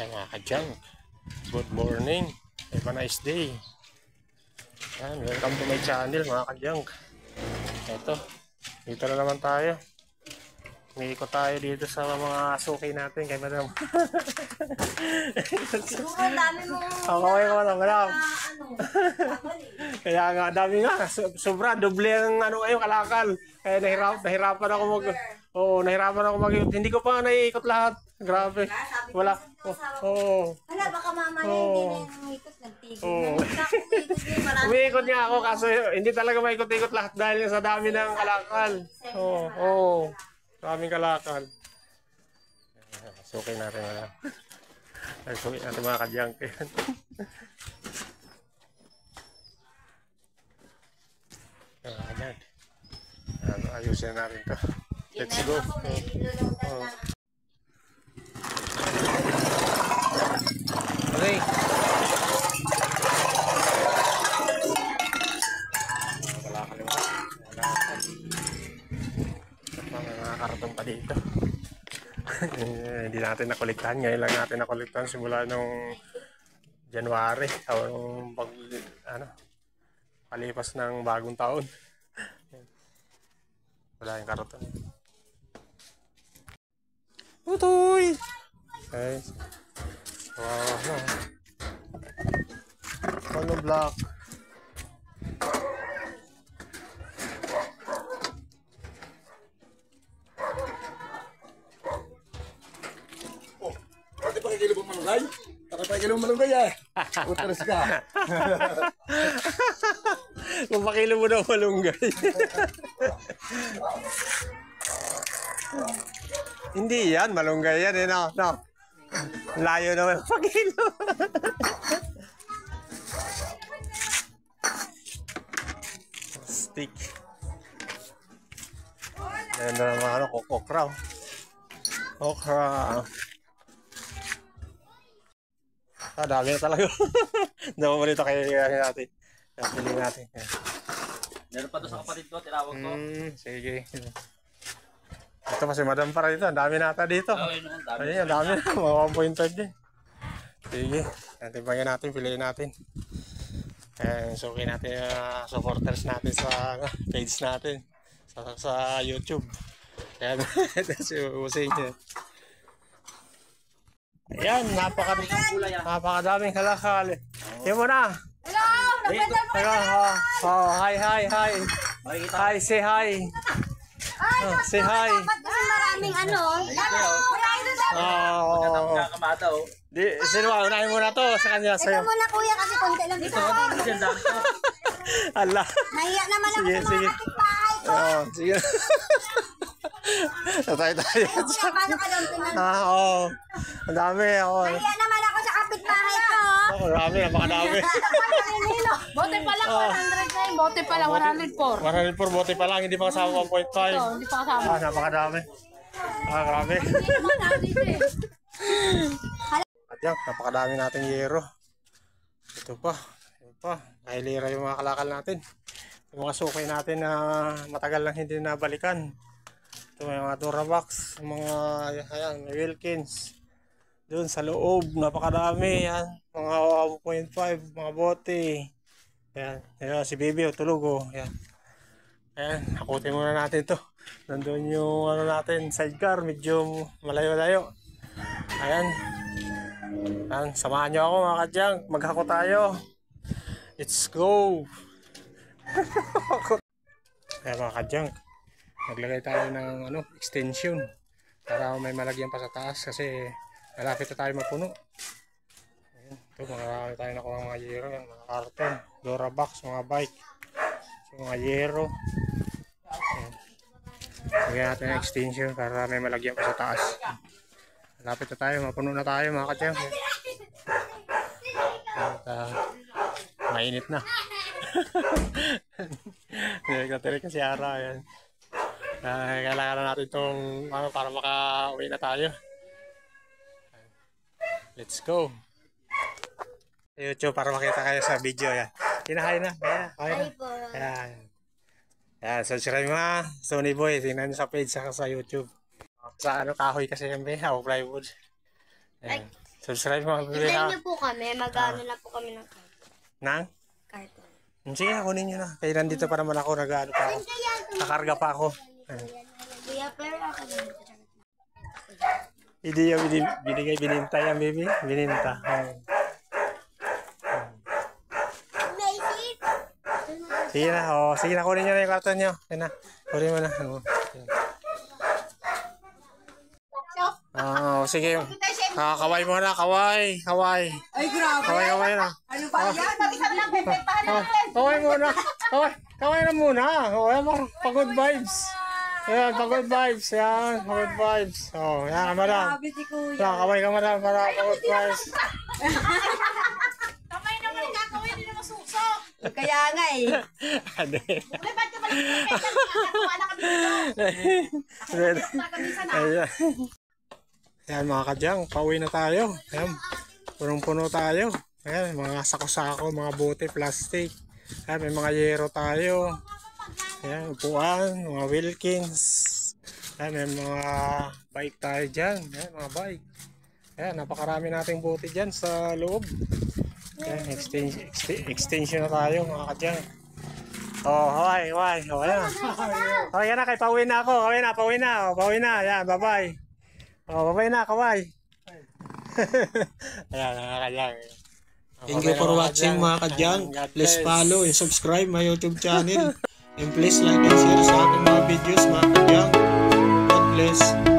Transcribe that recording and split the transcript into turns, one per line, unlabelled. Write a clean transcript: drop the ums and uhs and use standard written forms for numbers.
Ayan mga ka-junk. Good morning. Have a nice day. Ayan, welcome to my channel mga ka-junk. Ito, dito na naman tayo. Umiikot tayo dito sa mga suki natin kay madam.
Ang dami mo.
Okay ko na madam. Kaya nga, dami nga. Sobra, doble ang ano kayo, kalakal. Kaya nahirapan ako nahirapan ako mag-ikot. Hindi ko pa naiikot lahat. Grabe. Wala.
Wala, baka mamaya hindi na yung ikot. Nagtigil.
Umiikot nga ako kaso hindi talaga maikot-ikot lahat dahil sa dami ng kalakal. Maraming kalakal. Suki natin wala. Suki natin mga ka-junk. Ayusin natin to. Let's go. Okay. Kalakal yung mga karton pa dito. Hindi natin nakolektahan. Ngayon lang natin nakolektahan simula nung January o nung palipas ng bagong taon. Wala yung karton. Utoy! Okay. Wow. Ano block?
Pakikilo mo malunggay? Pakikilo mo malunggay eh. Utras ka.
Kung pakilo mo daw malunggay. Hindi yan, malunggay yan eh, no? Layo naman pakilo. Stick. Yan na naman okra. Okra. Dami na talaga. Dami mo rito kay natin. Piling natin.
Meron pa doon sa kapatid ko, tinawag ko.
Sige. Ito kasi madam para dito. Ang dami nata dito. Ayun, ang dami na. Mga 1.5 din. Sige. Natibagyan natin, piliin natin. Ayan, suki natin supporters natin sa page natin. Sa YouTube. Ayan. Ito si Usay niya. Ayan, napakadaming kalakal. Yan mo na.
Hello! Nagpendal mo na!
Hi. Hi, say hi. Say hi.
Dapat kasi maraming ano.
Sino ba? Unahin mo na to sa kanya.
Ito muna kuya kasi konti lang dito.
Allah.
Nahiya naman ako sa mga kapitbahay ko.
Sige. Tayo.
Paano ka lang pinag-
Ang dami.
Nahiya naman ako sa kapitbahay ko.
Marami, napakadami.
Bote pa lang 100 na yun. Bote pa lang 104.
104 bote pa lang, hindi pa kasama 1.5.
Hindi pa kasama.
Napakadami. Grabe. At yan, napakadami nating yero. Ito pa. Kahilira yung mga kalakal natin. Yung mga sukay natin na matagal lang hindi nabalikan. Ito may mga Durabox, mga Wilkins. Doon sa loob, napakadami yan. Mga 1.5, mga bote. Yan, si Baby tulog yan. Ayan, hakutin muna natin to. Nandun yung natin, sidecar, medyo malayo-layo. Ayan. Samahan nyo ako mga ka-junk. Maghako tayo. Let's go. Ayan mga ka-junk. Maglagay tayo ng extension. Para may malagyan pa sa taas kasi malapit na tayo mapuno. Ayan. Ito, marami tayo nakuha mga yero. Mga karton, Durabox, mga bike. Mga yero. Ayan. Lagyan natin ng extension para may malagyan pa sa taas. Malapit na tayo, mapuno na tayo mga ka-junk. At mainit na. Nagkatirik kasi araw. Ayan. Kailangan natin itong para maka-uwi na tayo. Let's go. YouTube para makita kayo sa video. Yan. Kinahay na. Yan. Subscribe mga Sony Boy. Tingnan nyo sa page sa YouTube. Sa kahoy kasi yung plywood. Ayan. Subscribe mga bibili
Hintayin
ha.
niyo po kami. Mag-ano na po kami ng
Nang?
carton.
Sige, kunin nyo na. Kaya nandito pa naman ako, nag-ano pa ako. Kakarga pa ako.
Kuya, pero ako na.
Hindi yung binigay, bininta yan, baby. Bininta. Sige na, sige na, kunin nyo na yung karton nyo. Yan na, kunin mo na. Sige. Kaway mo na, kaway.
Ay, grabe.
Kaway na.
Ano ba yan? Pati sabi lang, bebentahan na
Kaway muna. Kaway na muna. Pagod vibes. Yan, pagod vibes. Yan, pagod vibes. Yan, madam.
Grabe si kuya.
Yan, kaway ka madam para pagod vibes.
Kamay naman kakawin, hindi naman suso.
Kaya nga eh.
Ano
Ay, ba't ka balik yung bebentahan? Wala kami dito.
Ayan. Ayan mga kadyang, pauwi na tayo. Ayan, punong-puno tayo. Ayan, mga sako-sako, mga bote, plastic. Ayan, may mga yero tayo. Ayan, upuan, mga Wilkins. Ayan, may mga bike tayo dyan. Ayan, mga bike. Ayan, napakarami nating bote dyan sa loob. Ayan, extension na tayo mga kadyang. Haway. Ayan. Ayan na, kay pauwi na ako. Pauwi na. Ayan, bye-bye. Babay na, kaway. Ayan, mga kadyang.
Thank you for watching mga kadyang. Please follow and subscribe my YouTube channel. And please like and share sa aking mga videos mga kadyang. God bless.